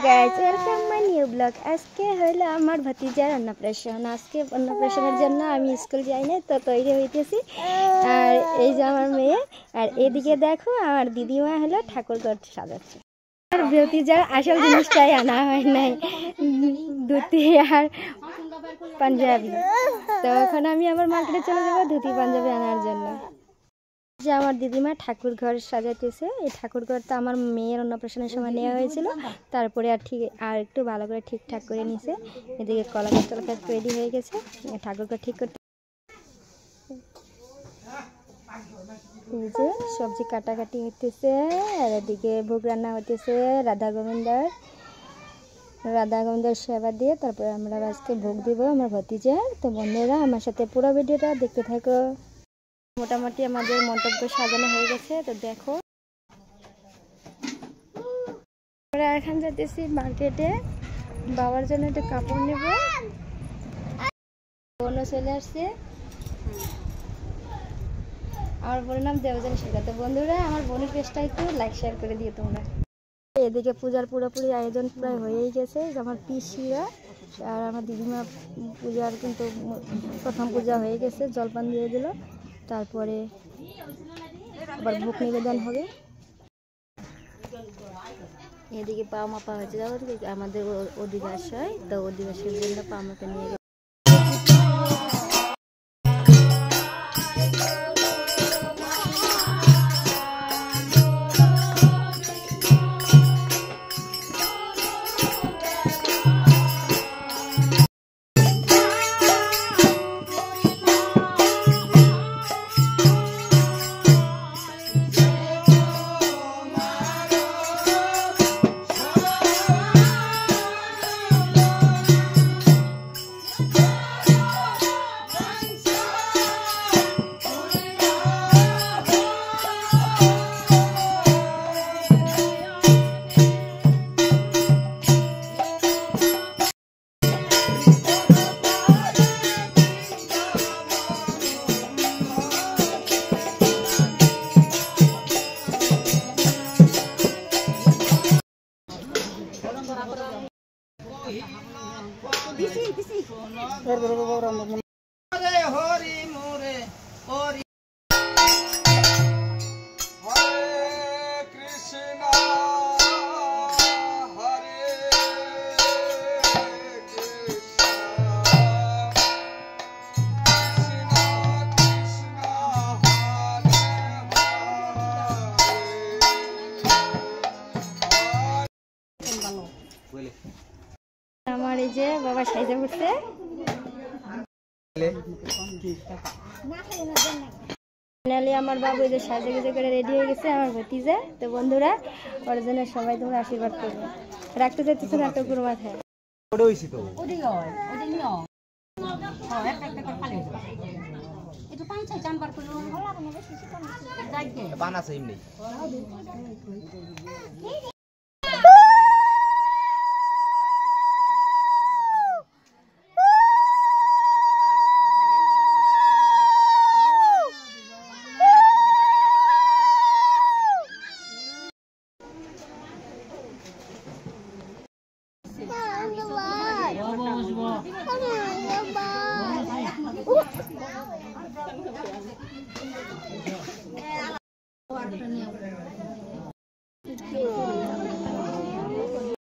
Guys welcome my new blog. আজকে হলো আমার ভাতিজার অন্নপ্রাশন। আজকে অন্নপ্রাশনের জন্য আমি স্কুল যাই না, তো তৈরি হইতেছি। আর এই যে আমার মেয়ে, আর এদিকে দেখো আমার দিদিমা হলো ঠাকুরঘর সাজাচ্ছে। আর ভাতিজার আসল জিনিসটাই আনা হয় নাই, ধুতি আর পাঞ্জাবি। তো এখন আমি আবার মার্কেটে চলে যাবো ধুতি পাঞ্জাবি আনার জন্য। যে আমার দিদিমা ঠাকুর ঘর সাজাতেছে। এই ঠাকুর ঘরটা আমার মেয়ের অন্নপ্রাশনের সময় নেওয়া হয়েছিল, তারপরে আর একটু ভালো করে ঠিকঠাক করে নিছে। এদিকে কলা গাছ টলা গাছ রেডি হয়ে গেছে, ঠাকুর ঘর ঠিক করতে। এই যে সবজি কাটাকাটি হইতেছে, আর এদিকে ভোগ রান্না হইতেছে রাধা গোবিন্দের সেবা দিয়ে তারপরে আমরা আজকে ভোগ দিব আমার ভাতিজার। তো বন্ধুরা আমার সাথে পুরো ভিডিওটা দেখতে থাকো। মোটামুটি আমাদের মন্তব্য সাজানো হয়ে গেছে, তো দেখো আমরা এখন যাচ্ছি মার্কেটে বাবার জন্য একটা কাপড় নেব। বোনও চলে আসছে, আমার বোনের নাম দেবজানী শেখা। তো বন্ধুরা আমার বোনের পেজটা একটু লাইক শেয়ার করে দিও তোমরা। এদিকে পূজার পুরোপুরি আয়োজন প্রায় হয়েই গেছে। আমার পিসিরা আর আমার দিদিমা পূজার কিন্তু প্রথম পূজা হয়ে গেছে, জলপান দিয়ে দিল, তারপরে আবার ভোগ নিবেদন হবে। এদিকে পা মাপা হয়েছে, আমাদের অধিবাস হয়, তো অধিবাসের জন্য পা মাপা নিয়ে গেছে। আমার এই যে বাবা সাইজা করছে, ফাইনালি আমার বাবু এই যে সাজে গুজে করে রেডি হয়ে গেছে আমার ভাতিজা। তো বন্ধুরা ওর জন্য সবাই তোমরা আশীর্বাদ করবে। রাখতে চাইতেছো না একটা গুরু মাথায় বানা